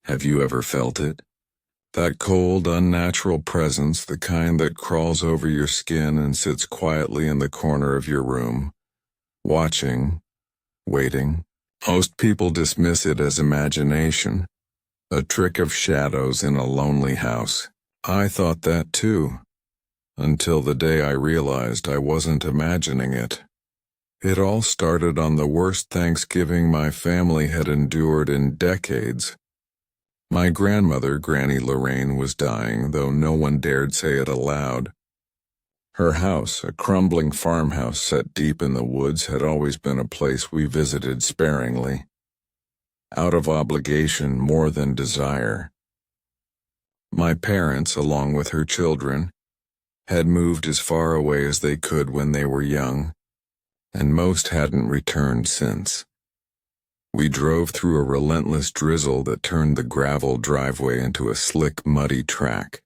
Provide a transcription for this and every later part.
Have you ever felt it? That cold, unnatural presence, the kind that crawls over your skin and sits quietly in the corner of your room, watching, waiting. Most people dismiss it as imagination, a trick of shadows in a lonely house. I thought that too, until the day I realized I wasn't imagining it. It all started on the worst Thanksgiving my family had endured in decades. My grandmother, Granny Lorraine, was dying, though no one dared say it aloud. Her house, a crumbling farmhouse set deep in the woods, had always been a place we visited sparingly, out of obligation more than desire. My parents, along with her children, had moved as far away as they could when they were young, and most hadn't returned since. We drove through a relentless drizzle that turned the gravel driveway into a slick, muddy track.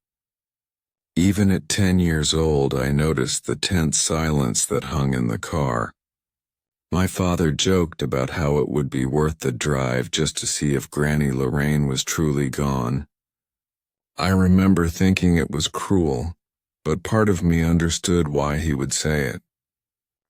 Even at 10 years old, I noticed the tense silence that hung in the car. My father joked about how it would be worth the drive just to see if Granny Lorraine was truly gone. I remember thinking it was cruel, but part of me understood why he would say it.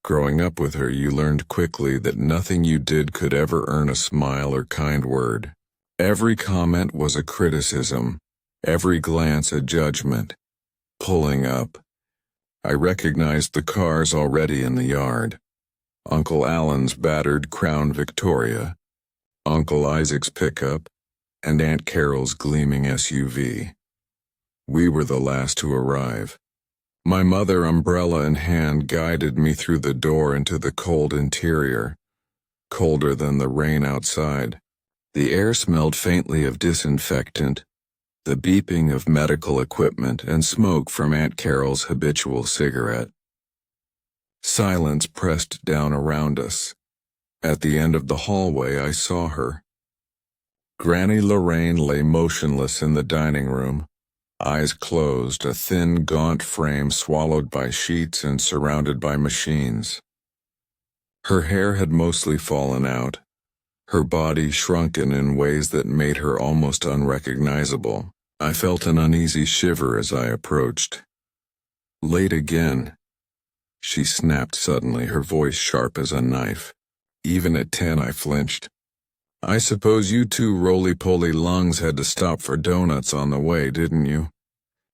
Growing up with her, you learned quickly that nothing you did could ever earn a smile or kind word. Every comment was a criticism, every glance a judgment. Pulling up, I recognized the cars already in the yard. Uncle Alan's battered Crown Victoria, Uncle Isaac's pickup, and Aunt Carol's gleaming SUV. We were the last to arrive. My mother, umbrella in hand, guided me through the door into the cold interior, colder than the rain outside. The air smelled faintly of disinfectant, the beeping of medical equipment, and smoke from Aunt Carol's habitual cigarette. Silence pressed down around us. At the end of the hallway, I saw her. Granny Lorraine lay motionless in the dining room, eyes closed, a thin, gaunt frame swallowed by sheets and surrounded by machines. Her hair had mostly fallen out, her body shrunken in ways that made her almost unrecognizable. I felt an uneasy shiver as I approached. "Late again," she snapped suddenly, her voice sharp as a knife. Even at 10, I flinched. "I suppose you two roly-poly lungs had to stop for donuts on the way, didn't you?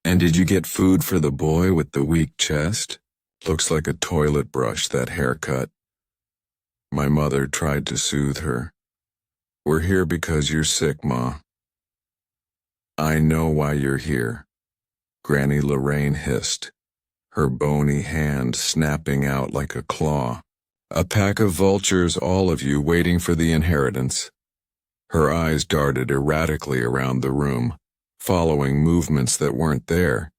And did you get food for the boy with the weak chest? Looks like a toilet brush, that haircut." My mother tried to soothe her. "We're here because you're sick, Ma." "I know why you're here," Granny Lorraine hissed, her bony hand snapping out like a claw. "A pack of vultures, all of you, waiting for the inheritance." Her eyes darted erratically around the room, following movements that weren't there.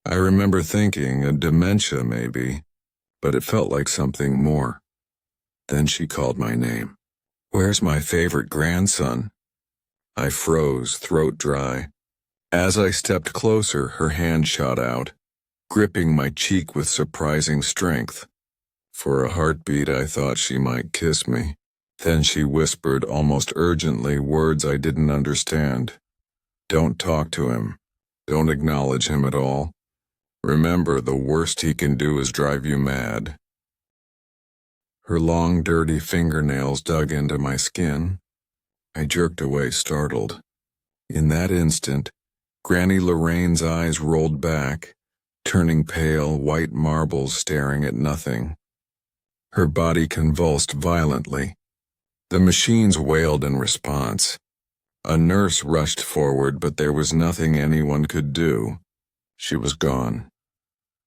I remember thinking a dementia maybe, but it felt like something more. Then she called my name. "Where's my favorite grandson?" I froze, throat dry. As I stepped closer, her hand shot out, gripping my cheek with surprising strength. For a heartbeat, I thought she might kiss me. Then she whispered almost urgently words I didn't understand. "Don't talk to him. Don't acknowledge him at all. Remember, the worst he can do is drive you mad." Her long, dirty fingernails dug into my skin. I jerked away, startled. In that instant, Granny Lorraine's eyes rolled back, turning pale, white marbles staring at nothing. Her body convulsed violently. The machines wailed in response. A nurse rushed forward, but there was nothing anyone could do. She was gone.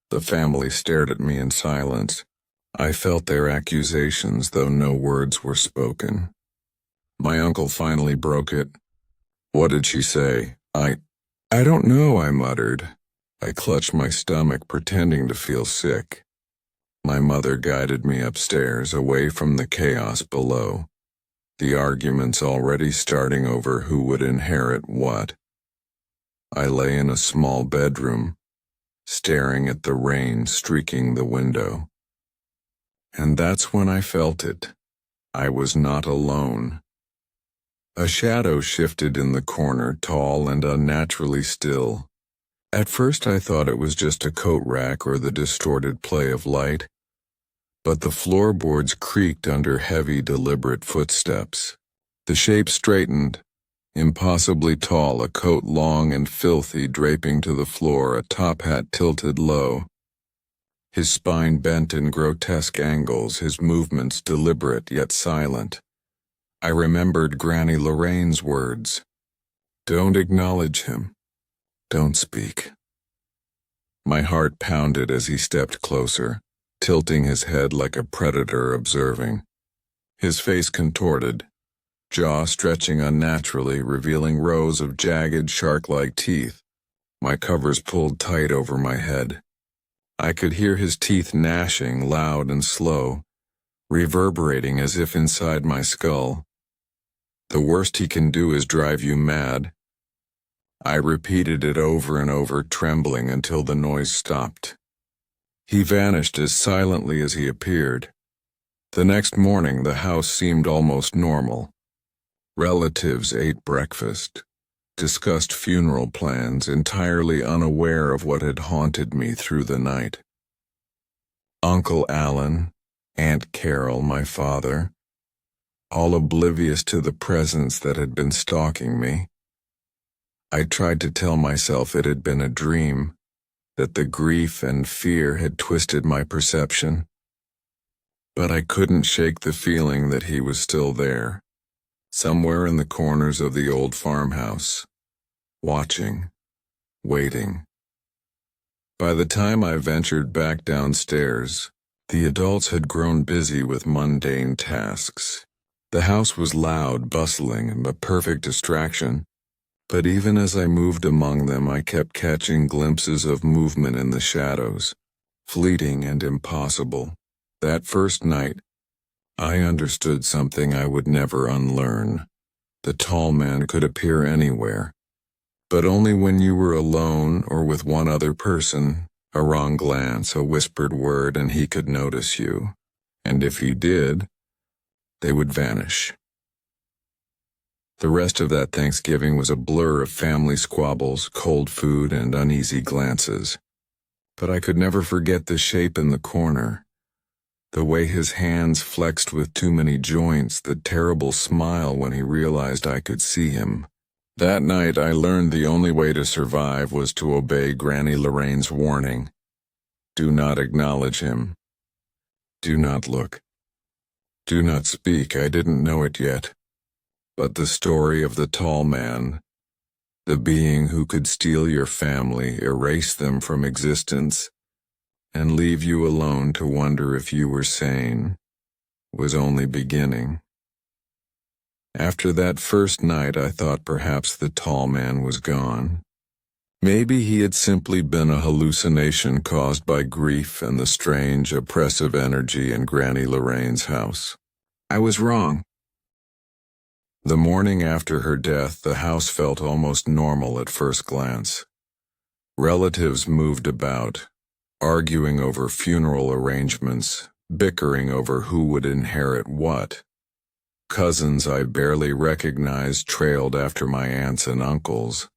The family stared at me in silence. I felt their accusations, though no words were spoken. My uncle finally broke it. "What did she say?" I don't know," I muttered. I clutched my stomach, pretending to feel sick. My mother guided me upstairs, away from the chaos below, the arguments already starting over who would inherit what. I lay in a small bedroom, staring at the rain streaking the window. And that's when I felt it. I was not alone. A shadow shifted in the corner, tall and unnaturally still. At first I thought it was just a coat rack or the distorted play of light, but the floorboards creaked under heavy, deliberate footsteps. The shape straightened, impossibly tall, a coat long and filthy draping to the floor, a top hat tilted low. His spine bent in grotesque angles, his movements deliberate yet silent. I remembered Granny Lorraine's words. Don't acknowledge him. Don't speak. My heart pounded as he stepped closer, tilting his head like a predator observing. His face contorted, jaw stretching unnaturally, revealing rows of jagged, shark-like teeth. My covers pulled tight over my head. I could hear his teeth gnashing, loud and slow, reverberating as if inside my skull. The worst he can do is drive you mad. I repeated it over and over, trembling until the noise stopped. He vanished as silently as he appeared. The next morning, the house seemed almost normal. Relatives ate breakfast, discussed funeral plans, entirely unaware of what had haunted me through the night. Uncle Alan, Aunt Carol, my father, all oblivious to the presence that had been stalking me. I tried to tell myself it had been a dream, that the grief and fear had twisted my perception. But I couldn't shake the feeling that he was still there, somewhere in the corners of the old farmhouse, watching, waiting. By the time I ventured back downstairs, the adults had grown busy with mundane tasks. The house was loud, bustling, and a perfect distraction, but even as I moved among them, I kept catching glimpses of movement in the shadows, fleeting and impossible. That first night, I understood something I would never unlearn. The tall man could appear anywhere, but only when you were alone or with one other person. A wrong glance, a whispered word, and he could notice you. And if he did, they would vanish. The rest of that Thanksgiving was a blur of family squabbles, cold food, and uneasy glances. But I could never forget the shape in the corner, the way his hands flexed with too many joints, the terrible smile when he realized I could see him. That night I learned the only way to survive was to obey Granny Lorraine's warning. Do not acknowledge him. Do not look. Do not speak. I didn't know it yet. But the story of the tall man, the being who could steal your family, erase them from existence, and leave you alone to wonder if you were sane, was only beginning. After that first night, I thought perhaps the tall man was gone. Maybe he had simply been a hallucination caused by grief and the strange, oppressive energy in Granny Lorraine's house. I was wrong. The morning after her death, the house felt almost normal at first glance. Relatives moved about, arguing over funeral arrangements, bickering over who would inherit what. Cousins I barely recognized trailed after my aunts and uncles,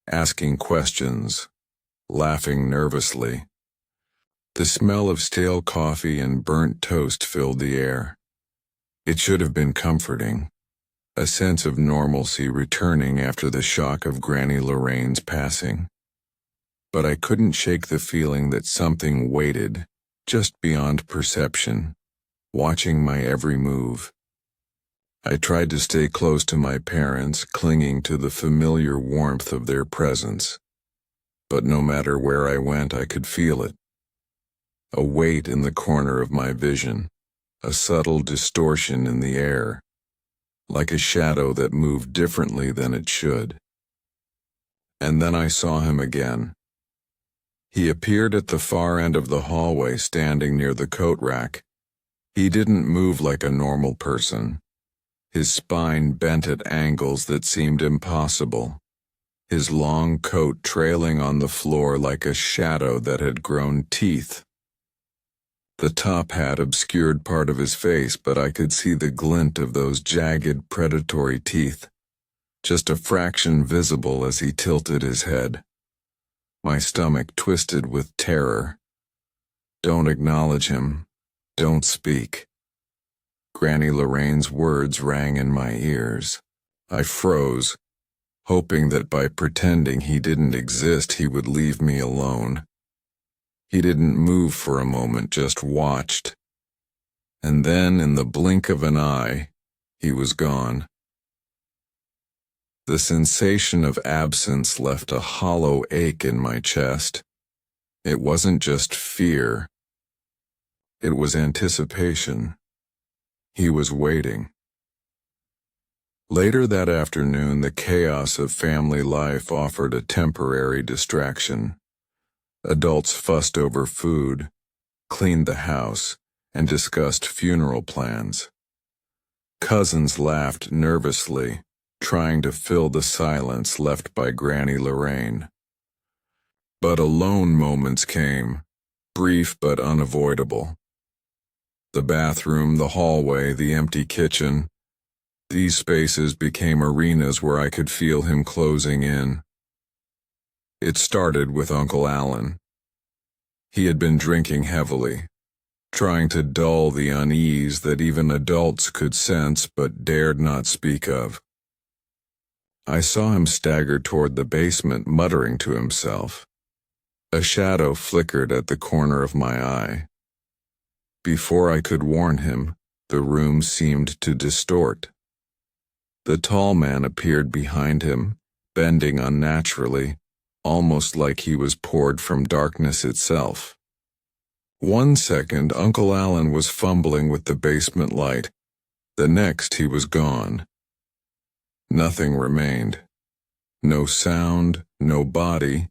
asking questions, laughing nervously. The smell of stale coffee and burnt toast filled the air. It should have been comforting, a sense of normalcy returning after the shock of Granny Lorraine's passing. But I couldn't shake the feeling that something waited, just beyond perception, watching my every move. I tried to stay close to my parents, clinging to the familiar warmth of their presence. But no matter where I went, I could feel it. A weight in the corner of my vision, a subtle distortion in the air, like a shadow that moved differently than it should. And then I saw him again. He appeared at the far end of the hallway, standing near the coat rack. He didn't move like a normal person. His spine bent at angles that seemed impossible, his long coat trailing on the floor like a shadow that had grown teeth. The top hat obscured part of his face, but I could see the glint of those jagged, predatory teeth. just a fraction visible as he tilted his head. My stomach twisted with terror. Don't acknowledge him. Don't speak. Granny Lorraine's words rang in my ears. I froze, hoping that by pretending he didn't exist he would leave me alone. He didn't move for a moment, just watched. And then, in the blink of an eye, he was gone. The sensation of absence left a hollow ache in my chest. It wasn't just fear. It was anticipation. He was waiting. Later that afternoon, the chaos of family life offered a temporary distraction. Adults fussed over food, cleaned the house, and discussed funeral plans. Cousins laughed nervously, trying to fill the silence left by Granny Lorraine. But alone moments came, brief but unavoidable. The bathroom, the hallway, the empty kitchen. These spaces became arenas where I could feel him closing in. It started with Uncle Alan. He had been drinking heavily, trying to dull the unease that even adults could sense but dared not speak of. I saw him stagger toward the basement, muttering to himself. A shadow flickered at the corner of my eye. Before I could warn him, the room seemed to distort. The tall man appeared behind him, bending unnaturally, almost like he was poured from darkness itself. 1 second, Uncle Alan was fumbling with the basement light. The next, he was gone. Nothing remained. No sound, no body,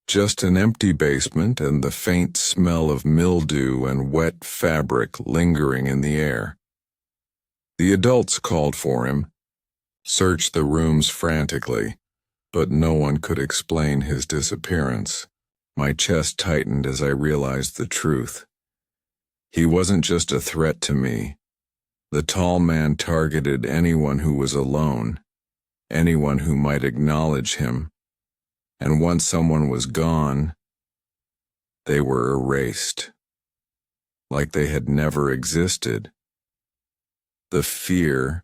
just an empty basement and the faint smell of mildew and wet fabric lingering in the air. The adults called for him, searched the rooms frantically, but no one could explain his disappearance. My chest tightened as I realized the truth. He wasn't just a threat to me. The tall man targeted anyone who was alone, anyone who might acknowledge him. And once someone was gone, they were erased, like they had never existed. The fear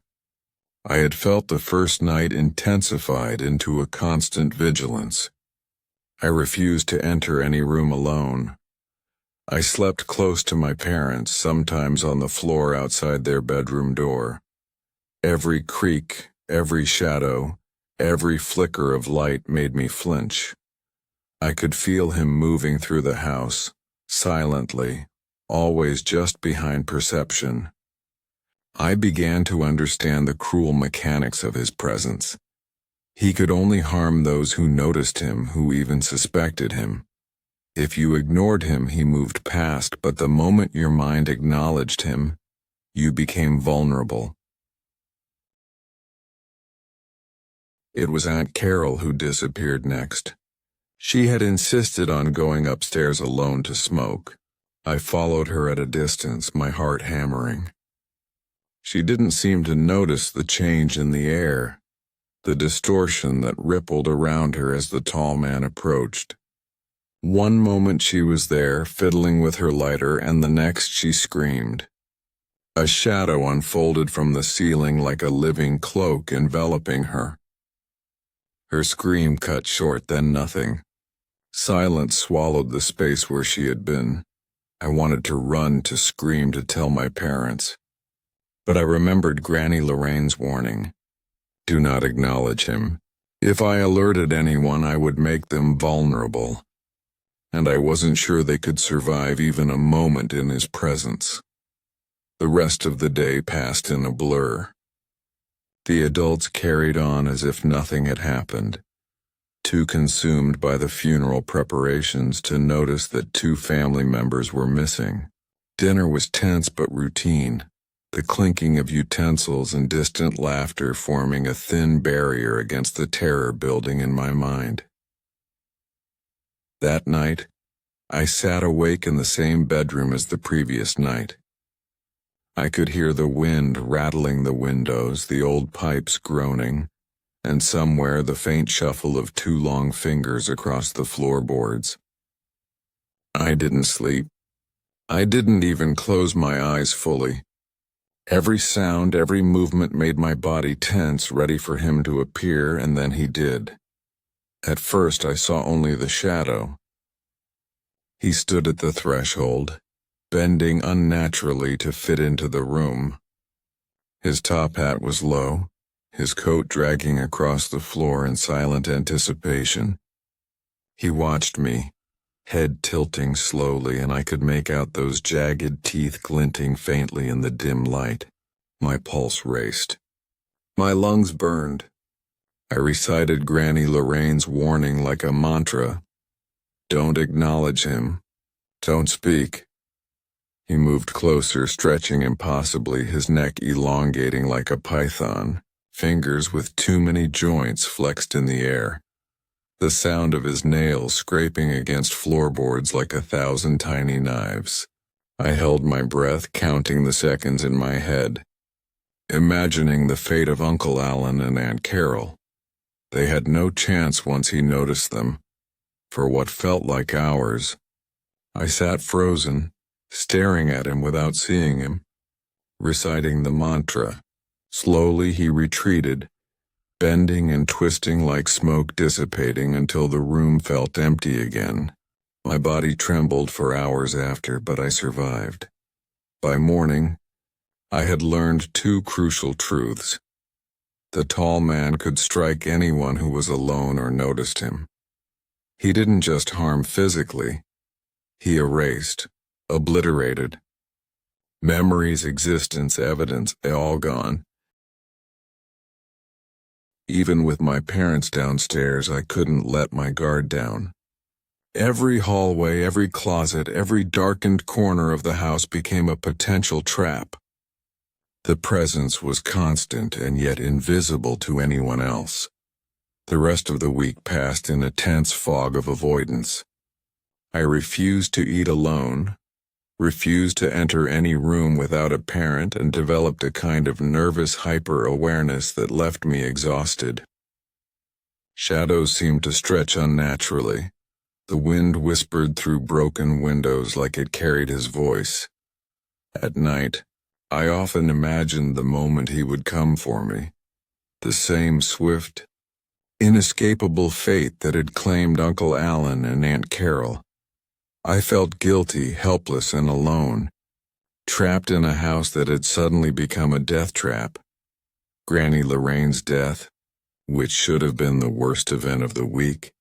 I had felt the first night intensified into a constant vigilance. I refused to enter any room alone. I slept close to my parents, sometimes on the floor outside their bedroom door. Every creak, every shadow, every flicker of light made me flinch. I could feel him moving through the house, silently, always just behind perception. I began to understand the cruel mechanics of his presence. He could only harm those who noticed him, who even suspected him. If you ignored him, he moved past, but the moment your mind acknowledged him, you became vulnerable. It was Aunt Carol who disappeared next. She had insisted on going upstairs alone to smoke. I followed her at a distance, my heart hammering. She didn't seem to notice the change in the air, the distortion that rippled around her as the tall man approached. One moment she was there, fiddling with her lighter, and the next she screamed. A shadow unfolded from the ceiling like a living cloak enveloping her. Her scream cut short, then nothing. Silence swallowed the space where she had been. I wanted to run, to scream, to tell my parents. But I remembered Granny Lorraine's warning. Do not acknowledge him. If I alerted anyone, I would make them vulnerable. And I wasn't sure they could survive even a moment in his presence. The rest of the day passed in a blur. The adults carried on as if nothing had happened, too consumed by the funeral preparations to notice that 2 family members were missing. Dinner was tense but routine, the clinking of utensils and distant laughter forming a thin barrier against the terror building in my mind. That night, I sat awake in the same bedroom as the previous night. I could hear the wind rattling the windows, the old pipes groaning, and somewhere the faint shuffle of two long fingers across the floorboards. I didn't sleep. I didn't even close my eyes fully. Every sound, every movement made my body tense, ready for him to appear, and then he did. At first I saw only the shadow. He stood at the threshold, bending unnaturally to fit into the room. His top hat was low, his coat dragging across the floor in silent anticipation. He watched me, head tilting slowly, and I could make out those jagged teeth glinting faintly in the dim light. My pulse raced. My lungs burned. I recited Granny Lorraine's warning like a mantra. Don't acknowledge him. Don't speak. He moved closer, stretching impossibly, his neck elongating like a python, fingers with too many joints flexed in the air. The sound of his nails scraping against floorboards like 1,000 tiny knives. I held my breath, counting the seconds in my head, imagining the fate of Uncle Alan and Aunt Carol. They had no chance once he noticed them. For what felt like hours, I sat frozen, staring at him without seeing him, reciting the mantra. Slowly he retreated, bending and twisting like smoke dissipating until the room felt empty again. My body trembled for hours after, but I survived. By morning, I had learned two crucial truths. The tall man could strike anyone who was alone or noticed him. He didn't just harm physically. He erased, obliterated. Memories, existence, evidence, all gone. Even with my parents downstairs, I couldn't let my guard down. Every hallway, every closet, every darkened corner of the house became a potential trap. The presence was constant and yet invisible to anyone else. The rest of the week passed in a tense fog of avoidance. I refused to eat alone, refused to enter any room without a parent, and developed a kind of nervous hyper-awareness that left me exhausted. Shadows seemed to stretch unnaturally. The wind whispered through broken windows like it carried his voice. At night, I often imagined the moment he would come for me. The same swift, inescapable fate that had claimed Uncle Alan and Aunt Carol. I felt guilty, helpless, and alone, trapped in a house that had suddenly become a death trap. Granny Lorraine's death, which should have been the worst event of the week,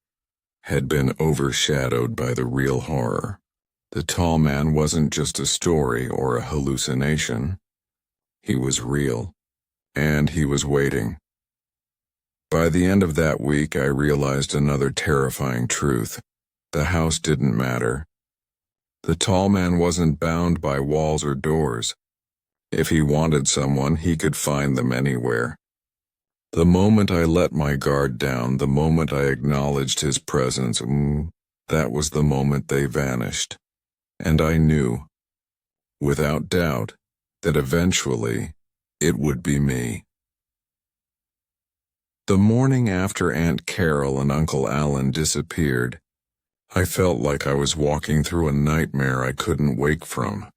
had been overshadowed by the real horror. The tall man wasn't just a story or a hallucination. He was real, and he was waiting. By the end of that week, I realized another terrifying truth. The house didn't matter. The tall man wasn't bound by walls or doors. If he wanted someone, he could find them anywhere. The moment I let my guard down, the moment I acknowledged his presence, that was the moment they vanished. And I knew, without doubt, that eventually it would be me. The morning after Aunt Carol and Uncle Alan disappeared, I felt like I was walking through a nightmare I couldn't wake from.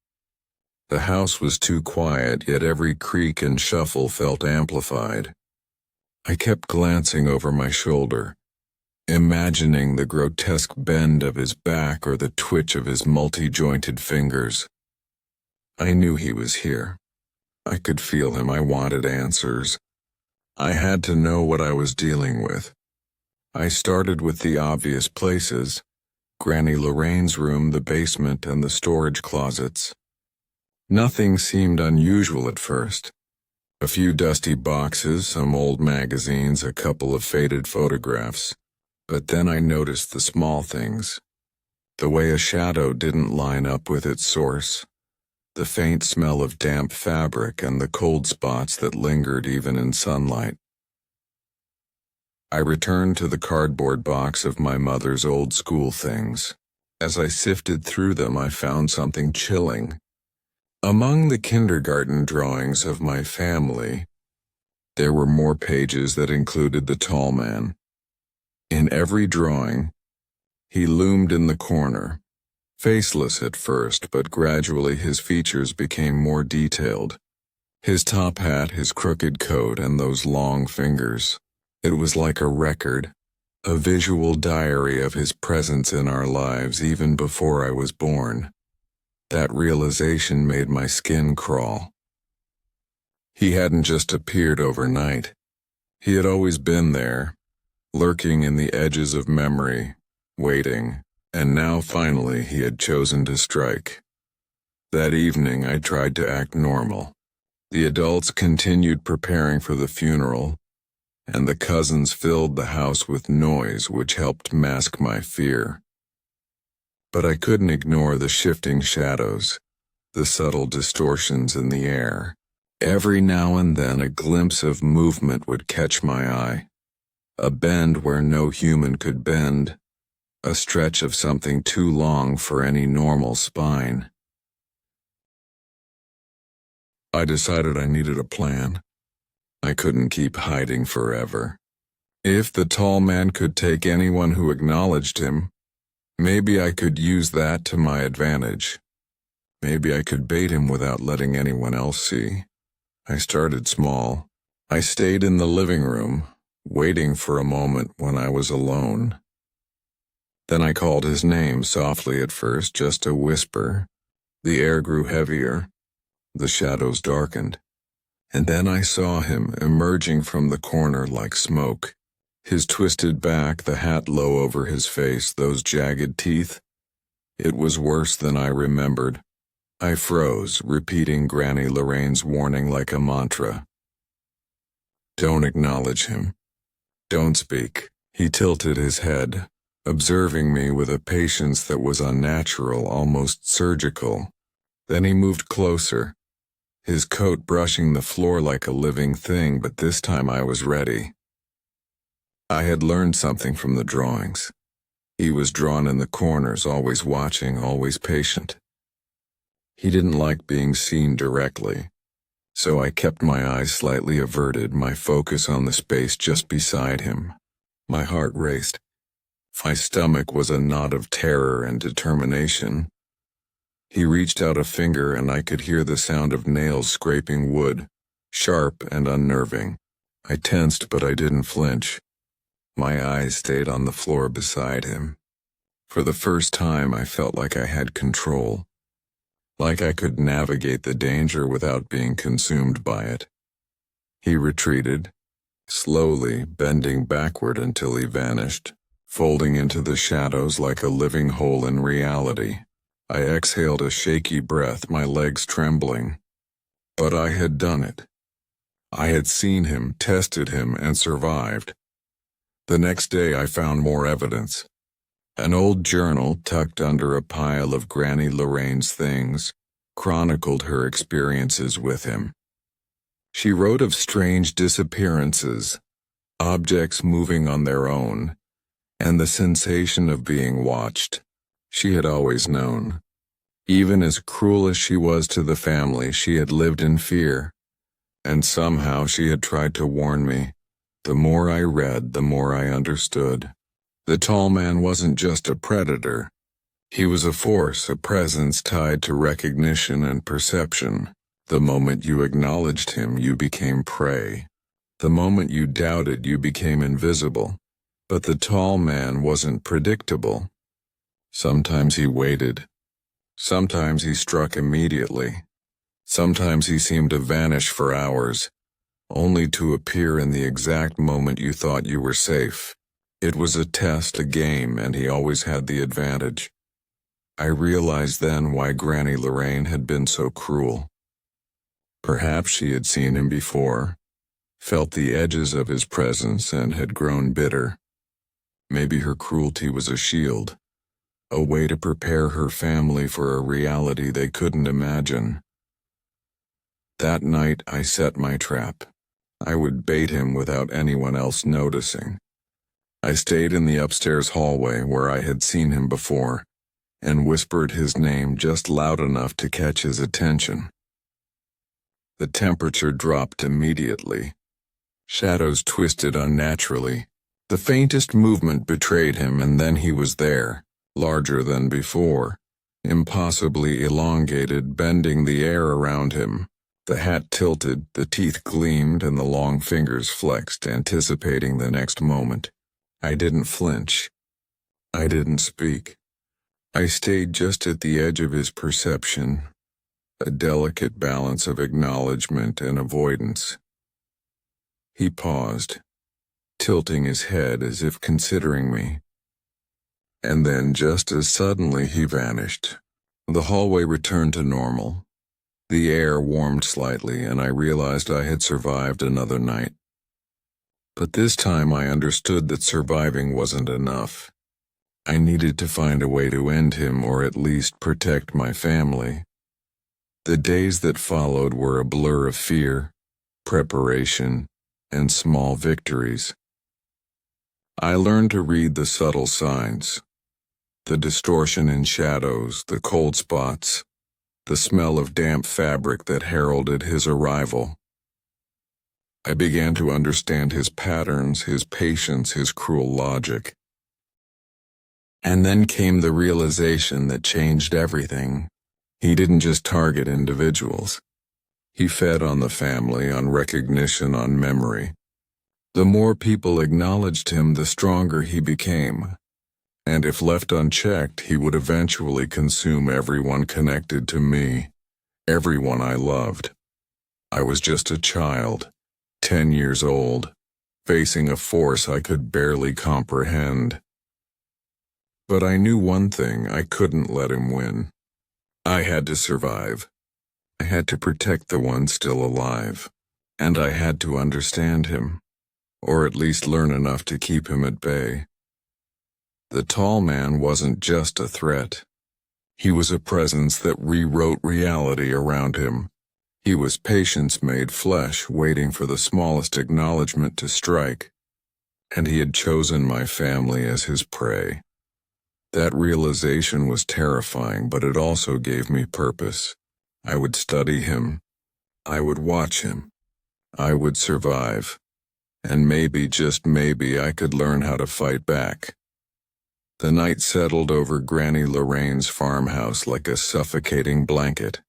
The house was too quiet, yet every creak and shuffle felt amplified. I kept glancing over my shoulder, imagining the grotesque bend of his back or the twitch of his multi-jointed fingers. I knew he was here. I could feel him. I wanted answers. I had to know what I was dealing with. I started with the obvious places: Granny Lorraine's room, the basement, and the storage closets. Nothing seemed unusual at first. A few dusty boxes, some old magazines, a couple of faded photographs. But then I noticed the small things. The way a shadow didn't line up with its source. The faint smell of damp fabric and the cold spots that lingered even in sunlight. I returned to the cardboard box of my mother's old school things. As I sifted through them, I found something chilling. Among the kindergarten drawings of my family, There were more pages that included the tall man. In every drawing, he loomed in the corner, faceless at first, but gradually his features became more detailed. His top hat, his crooked coat, and those long fingers. It was like a record, a visual diary of his presence in our lives even before I was born. That realization made my skin crawl. He hadn't just appeared overnight. He had always been there, lurking in the edges of memory, waiting, and now finally he had chosen to strike. That evening I tried to act normal. The adults continued preparing for the funeral, and the cousins filled the house with noise which helped mask my fear. But I couldn't ignore the shifting shadows, the subtle distortions in the air. Every now and then a glimpse of movement would catch my eye. A bend where no human could bend, a stretch of something too long for any normal spine. I decided I needed a plan. I couldn't keep hiding forever. If the tall man could take anyone who acknowledged him, maybe I could use that to my advantage. Maybe I could bait him without letting anyone else see. I started small. I stayed in the living room, waiting for a moment when I was alone. Then I called his name softly at first, just a whisper. The air grew heavier. The shadows darkened. And then I saw him emerging from the corner like smoke. His twisted back, the hat low over his face, those jagged teeth. It was worse than I remembered. I froze, repeating Granny Lorraine's warning like a mantra. Don't acknowledge him. Don't speak. He tilted his head, observing me with a patience that was unnatural, almost surgical. Then he moved closer, his coat brushing the floor like a living thing, but this time I was ready. I had learned something from the drawings. He was drawn in the corners, always watching, always patient. He didn't like being seen directly, so I kept my eyes slightly averted, my focus on the space just beside him. My heart raced. My stomach was a knot of terror and determination. He reached out a finger and I could hear the sound of nails scraping wood, sharp and unnerving. I tensed, but I didn't flinch. My eyes stayed on the floor beside him. For the first time, I felt like I had control, like I could navigate the danger without being consumed by it. He retreated, slowly bending backward until he vanished, folding into the shadows like a living hole in reality. I exhaled a shaky breath, my legs trembling. But I had done it. I had seen him, tested him, and survived. The next day I found more evidence. An old journal tucked under a pile of Granny Lorraine's things chronicled her experiences with him. She wrote of strange disappearances, objects moving on their own, and the sensation of being watched. She had always known. Even as cruel as she was to the family, she had lived in fear, and somehow she had tried to warn me. The more I read, the more I understood. The tall man wasn't just a predator. He was a force, a presence tied to recognition and perception. The moment you acknowledged him, you became prey. The moment you doubted, you became invisible. But the tall man wasn't predictable. Sometimes he waited. Sometimes he struck immediately. Sometimes he seemed to vanish for hours, only to appear in the exact moment you thought you were safe. It was a test, a game, and he always had the advantage. I realized then why Granny Lorraine had been so cruel. Perhaps she had seen him before, felt the edges of his presence, and had grown bitter. Maybe her cruelty was a shield, a way to prepare her family for a reality they couldn't imagine. That night I set my trap. I would bait him without anyone else noticing. I stayed in the upstairs hallway where I had seen him before, and whispered his name just loud enough to catch his attention. The temperature dropped immediately. Shadows twisted unnaturally. The faintest movement betrayed him, and then he was there, larger than before, impossibly elongated, bending the air around him. The hat tilted, the teeth gleamed, and the long fingers flexed, anticipating the next moment. I didn't flinch. I didn't speak. I stayed just at the edge of his perception, a delicate balance of acknowledgement and avoidance. He paused, tilting his head as if considering me. And then, just as suddenly, he vanished. The hallway returned to normal. The air warmed slightly, and I realized I had survived another night. But this time I understood that surviving wasn't enough. I needed to find a way to end him, or at least protect my family. The days that followed were a blur of fear, preparation, and small victories. I learned to read the subtle signs. The distortion in shadows, the cold spots, the smell of damp fabric that heralded his arrival. I began to understand his patterns, his patience, his cruel logic. And then came the realization that changed everything. He didn't just target individuals. He fed on the family, on recognition, on memory. The more people acknowledged him, the stronger he became. And if left unchecked, he would eventually consume everyone connected to me, everyone I loved. I was just a child, 10 years old, facing a force I could barely comprehend. But I knew one thing: I couldn't let him win. I had to survive. I had to protect the one still alive. And I had to understand him, or at least learn enough to keep him at bay. The tall man wasn't just a threat. He was a presence that rewrote reality around him. He was patience made flesh, waiting for the smallest acknowledgement to strike. And he had chosen my family as his prey. That realization was terrifying, but it also gave me purpose. I would study him. I would watch him. I would survive. And maybe, just maybe, I could learn how to fight back. The night settled over Granny Lorraine's farmhouse like a suffocating blanket.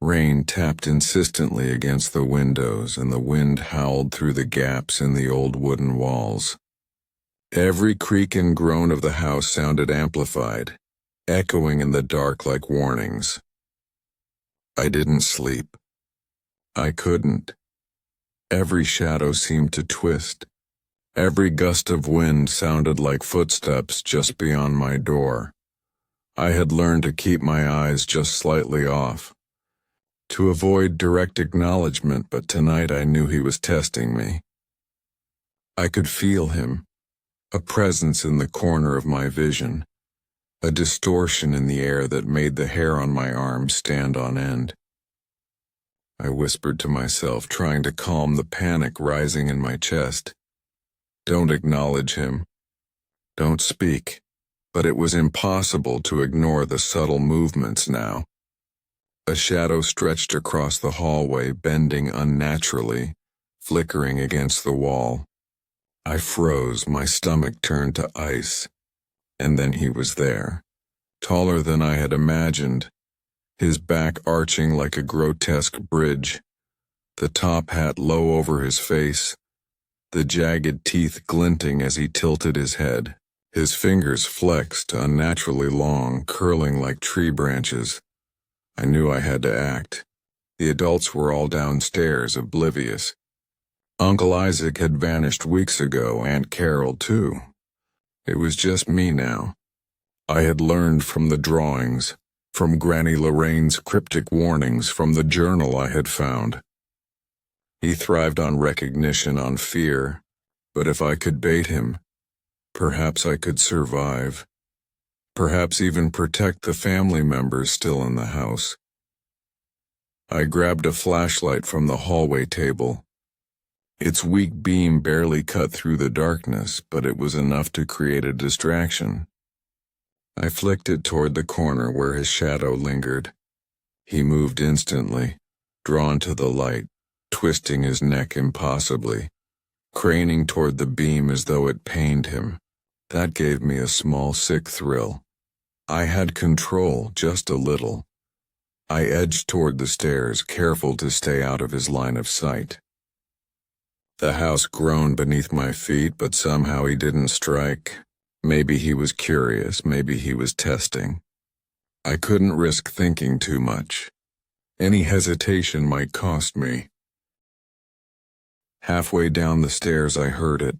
Rain tapped insistently against the windows, and the wind howled through the gaps in the old wooden walls. Every creak and groan of the house sounded amplified, echoing in the dark like warnings. I didn't sleep. I couldn't. Every shadow seemed to twist. Every gust of wind sounded like footsteps just beyond my door. I had learned to keep my eyes just slightly off, to avoid direct acknowledgement, but tonight I knew he was testing me. I could feel him, a presence in the corner of my vision, a distortion in the air that made the hair on my arms stand on end. I whispered to myself, trying to calm the panic rising in my chest. Don't acknowledge him. Don't speak. But it was impossible to ignore the subtle movements now. A shadow stretched across the hallway, bending unnaturally, flickering against the wall. I froze, my stomach turned to ice. And then he was there, taller than I had imagined, his back arching like a grotesque bridge, the top hat low over his face, the jagged teeth glinting as he tilted his head. His fingers flexed, unnaturally long, curling like tree branches. I knew I had to act. The adults were all downstairs, oblivious. Uncle Isaac had vanished weeks ago, Aunt Carol too. It was just me now. I had learned from the drawings, from Granny Lorraine's cryptic warnings, from the journal I had found. He thrived on recognition, on fear, but if I could bait him, perhaps I could survive. Perhaps even protect the family members still in the house. I grabbed a flashlight from the hallway table. Its weak beam barely cut through the darkness, but it was enough to create a distraction. I flicked it toward the corner where his shadow lingered. He moved instantly, drawn to the light, twisting his neck impossibly, craning toward the beam as though it pained him. That gave me a small sick thrill. I had control, just a little. I edged toward the stairs, careful to stay out of his line of sight. The house groaned beneath my feet, but somehow he didn't strike. Maybe he was curious, maybe he was testing. I couldn't risk thinking too much. Any hesitation might cost me. Halfway down the stairs I heard it,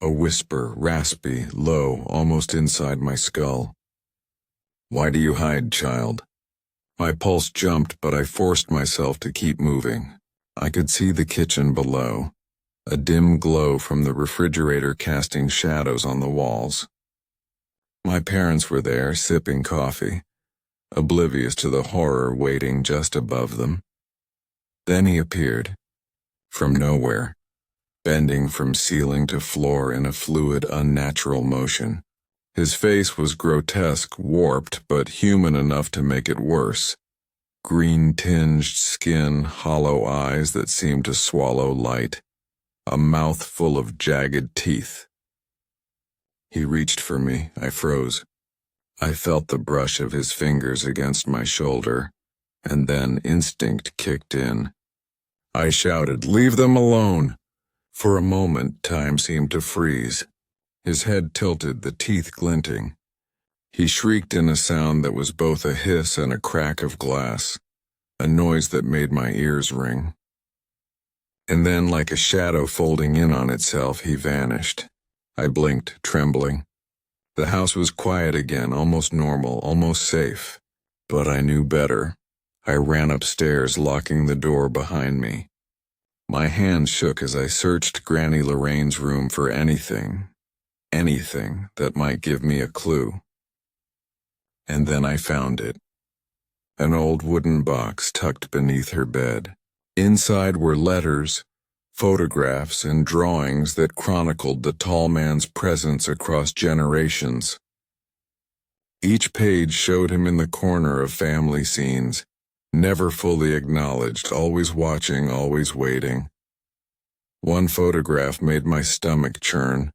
a whisper, raspy, low, almost inside my skull. "Why do you hide, child?" My pulse jumped, but I forced myself to keep moving. I could see the kitchen below, a dim glow from the refrigerator casting shadows on the walls. My parents were there, sipping coffee, oblivious to the horror waiting just above them. Then he appeared, from nowhere, bending from ceiling to floor in a fluid, unnatural motion. His face was grotesque, warped, but human enough to make it worse. Green-tinged skin, hollow eyes that seemed to swallow light, a mouth full of jagged teeth. He reached for me. I froze. I felt the brush of his fingers against my shoulder, and then instinct kicked in. I shouted, "Leave them alone!" For a moment, time seemed to freeze. His head tilted, the teeth glinting. He shrieked in a sound that was both a hiss and a crack of glass, a noise that made my ears ring. And then, like a shadow folding in on itself, he vanished. I blinked, trembling. The house was quiet again, almost normal, almost safe. But I knew better. I ran upstairs, locking the door behind me. My hands shook as I searched Granny Lorraine's room for anything that might give me a clue. And then I found it. An old wooden box tucked beneath her bed. Inside were letters, photographs, and drawings that chronicled the tall man's presence across generations. Each page showed him in the corner of family scenes, never fully acknowledged, always watching, always waiting. One photograph made my stomach churn.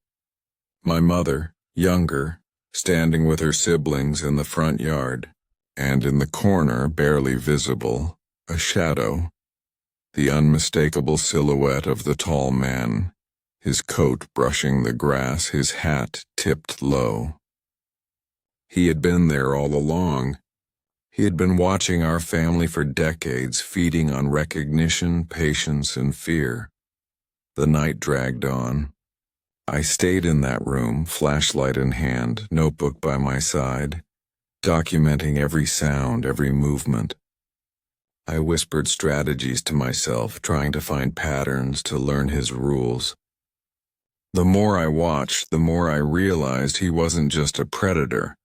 My mother, younger, standing with her siblings in the front yard, and in the corner, barely visible, a shadow, the unmistakable silhouette of the tall man, his coat brushing the grass, his hat tipped low. He had been there all along. He had been watching our family for decades, feeding on recognition, patience, and fear. The night dragged on. I stayed in that room, flashlight in hand, notebook by my side, documenting every sound, every movement. I whispered strategies to myself, trying to find patterns, to learn his rules. The more I watched, the more I realized he wasn't just a predator.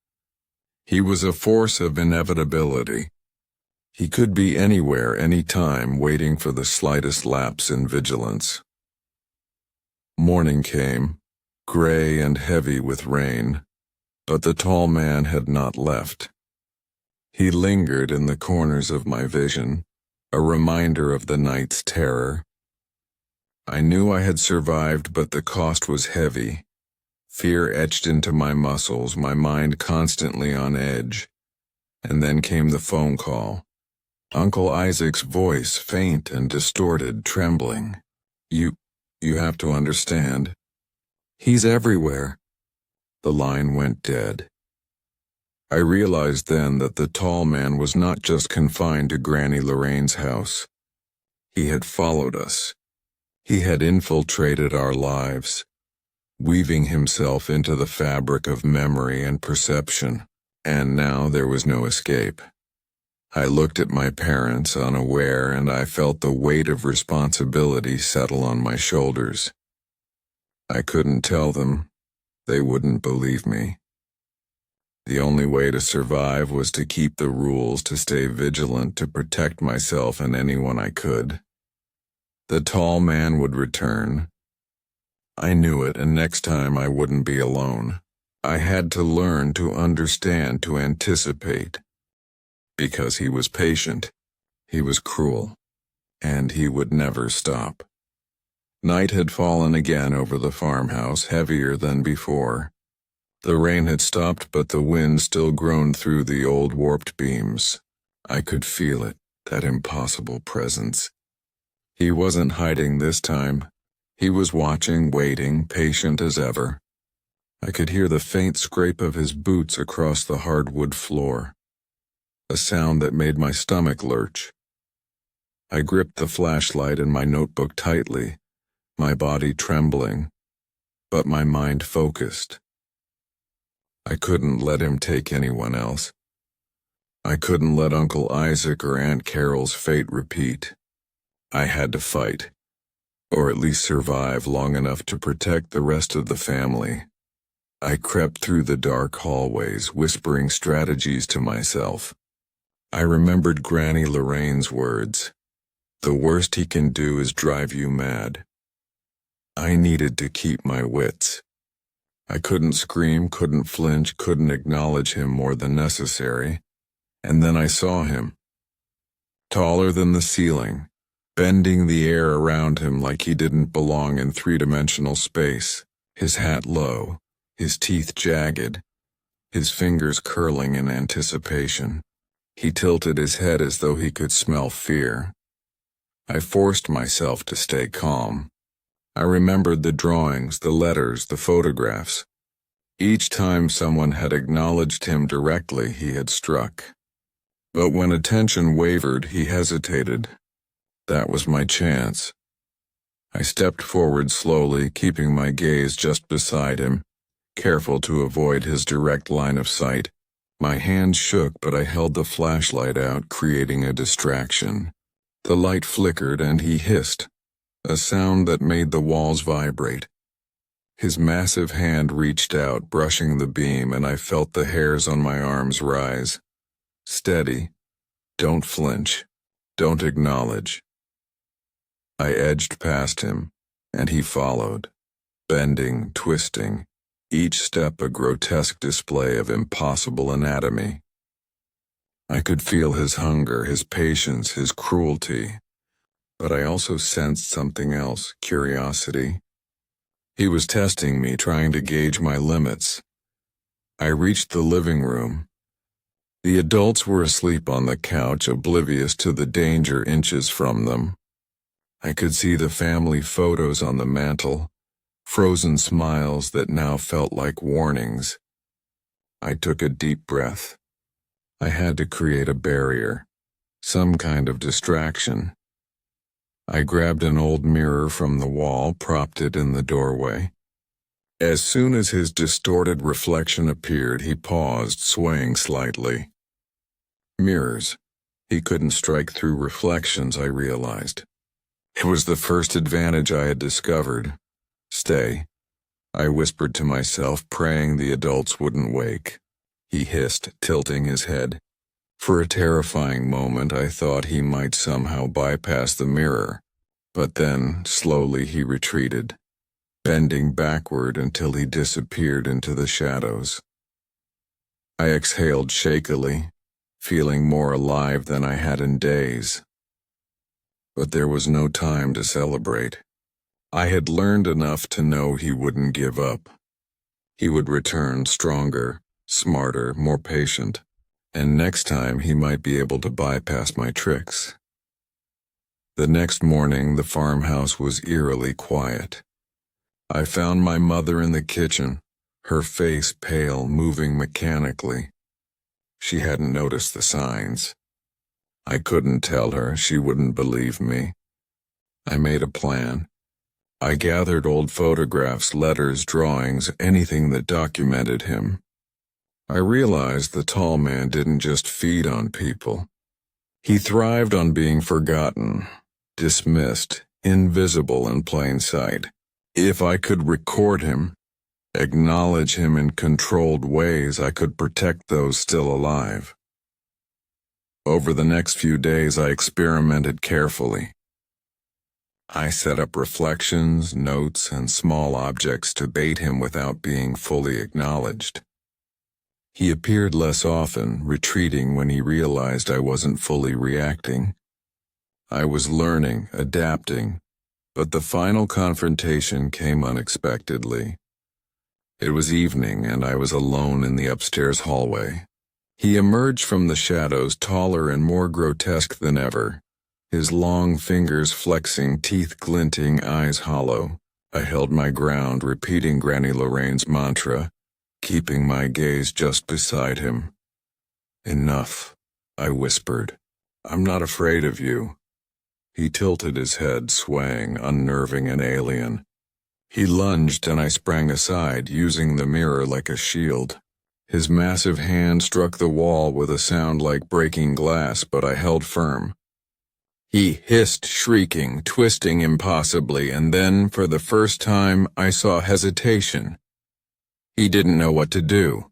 He was a force of inevitability. He could be anywhere, anytime, waiting for the slightest lapse in vigilance. Morning came, gray and heavy with rain, but the tall man had not left. He lingered in the corners of my vision, a reminder of the night's terror. I knew I had survived, but the cost was heavy. Fear etched into my muscles, my mind constantly on edge. And then came the phone call. Uncle Isaac's voice, faint and distorted, trembling. You have to understand. He's everywhere." The line went dead. I realized then that the tall man was not just confined to Granny Lorraine's house. He had followed us. He had infiltrated our lives, weaving himself into the fabric of memory and perception, and now there was no escape. I looked at my parents, unaware, and I felt the weight of responsibility settle on my shoulders. I couldn't tell them. They wouldn't believe me. The only way to survive was to keep the rules, to stay vigilant, to protect myself and anyone I could. The tall man would return. I knew it, and next time I wouldn't be alone. I had to learn to understand, to anticipate. Because he was patient, he was cruel, and he would never stop. Night had fallen again over the farmhouse, heavier than before. The rain had stopped, but the wind still groaned through the old warped beams. I could feel it, that impossible presence. He wasn't hiding this time. He was watching, waiting, patient as ever. I could hear the faint scrape of his boots across the hardwood floor, a sound that made my stomach lurch. I gripped the flashlight and my notebook tightly, my body trembling, but my mind focused. I couldn't let him take anyone else. I couldn't let Uncle Isaac or Aunt Carol's fate repeat. I had to fight, or at least survive long enough to protect the rest of the family. I crept through the dark hallways, whispering strategies to myself. I remembered Granny Lorraine's words. The worst he can do is drive you mad. I needed to keep my wits. I couldn't scream, couldn't flinch, couldn't acknowledge him more than necessary. And then I saw him. Taller than the ceiling, bending the air around him like he didn't belong in three-dimensional space, his hat low, his teeth jagged, his fingers curling in anticipation. He tilted his head as though he could smell fear. I forced myself to stay calm. I remembered the drawings, the letters, the photographs. Each time someone had acknowledged him directly, he had struck. But when attention wavered, he hesitated. That was my chance. I stepped forward slowly, keeping my gaze just beside him, careful to avoid his direct line of sight. My hand shook, but I held the flashlight out, creating a distraction. The light flickered and he hissed, a sound that made the walls vibrate. His massive hand reached out, brushing the beam, and I felt the hairs on my arms rise. Steady. Don't flinch. Don't acknowledge. I edged past him, and he followed, bending, twisting, each step a grotesque display of impossible anatomy. I could feel his hunger, his patience, his cruelty, but I also sensed something else, curiosity. He was testing me, trying to gauge my limits. I reached the living room. The adults were asleep on the couch, oblivious to the danger inches from them. I could see the family photos on the mantel, frozen smiles that now felt like warnings. I took a deep breath. I had to create a barrier, some kind of distraction. I grabbed an old mirror from the wall, propped it in the doorway. As soon as his distorted reflection appeared, he paused, swaying slightly. Mirrors. He couldn't strike through reflections, I realized. It was the first advantage I had discovered. Stay, I whispered to myself, praying the adults wouldn't wake. He hissed, tilting his head. For a terrifying moment, I thought he might somehow bypass the mirror. But then, slowly, he retreated, bending backward until he disappeared into the shadows. I exhaled shakily, feeling more alive than I had in days. But there was no time to celebrate. I had learned enough to know he wouldn't give up. He would return stronger, smarter, more patient, and next time he might be able to bypass my tricks. The next morning, the farmhouse was eerily quiet. I found my mother in the kitchen, her face pale, moving mechanically. She hadn't noticed the signs. I couldn't tell her, she wouldn't believe me. I made a plan. I gathered old photographs, letters, drawings, anything that documented him. I realized the tall man didn't just feed on people. He thrived on being forgotten, dismissed, invisible in plain sight. If I could record him, acknowledge him in controlled ways, I could protect those still alive. Over the next few days, I experimented carefully. I set up reflections, notes, and small objects to bait him without being fully acknowledged. He appeared less often, retreating when he realized I wasn't fully reacting. I was learning, adapting, but the final confrontation came unexpectedly. It was evening, and I was alone in the upstairs hallway. He emerged from the shadows taller and more grotesque than ever, his long fingers flexing, teeth glinting, eyes hollow. I held my ground, repeating Granny Lorraine's mantra, keeping my gaze just beside him. "Enough," I whispered. "I'm not afraid of you." He tilted his head, swaying, unnerving and alien. He lunged and I sprang aside, using the mirror like a shield. His massive hand struck the wall with a sound like breaking glass, but I held firm. He hissed, shrieking, twisting impossibly, and then, for the first time, I saw hesitation. He didn't know what to do.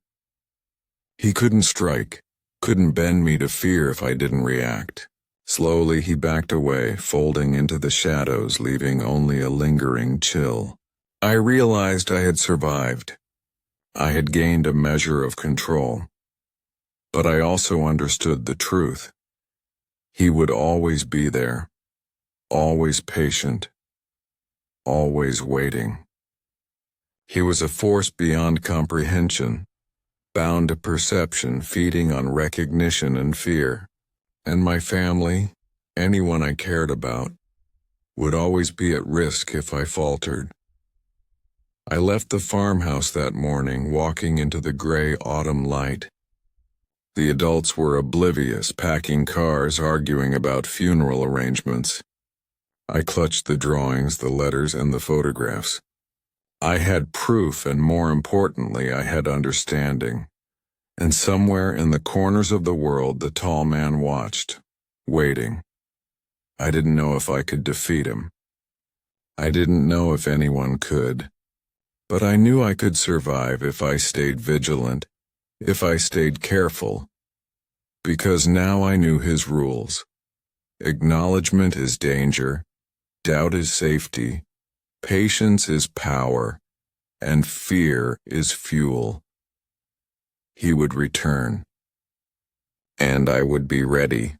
He couldn't strike, couldn't bend me to fear if I didn't react. Slowly he backed away, folding into the shadows, leaving only a lingering chill. I realized I had survived. I had gained a measure of control. But I also understood the truth. He would always be there, always patient, always waiting. He was a force beyond comprehension, bound to perception, feeding on recognition and fear. And my family, anyone I cared about, would always be at risk if I faltered. I left the farmhouse that morning, walking into the gray autumn light. The adults were oblivious, packing cars, arguing about funeral arrangements. I clutched the drawings, the letters, and the photographs. I had proof, and more importantly, I had understanding. And somewhere in the corners of the world, the tall man watched, waiting. I didn't know if I could defeat him. I didn't know if anyone could. But I knew I could survive if I stayed vigilant, if I stayed careful. Because now I knew his rules. Acknowledgement is danger, doubt is safety, patience is power, and fear is fuel. He would return, and I would be ready.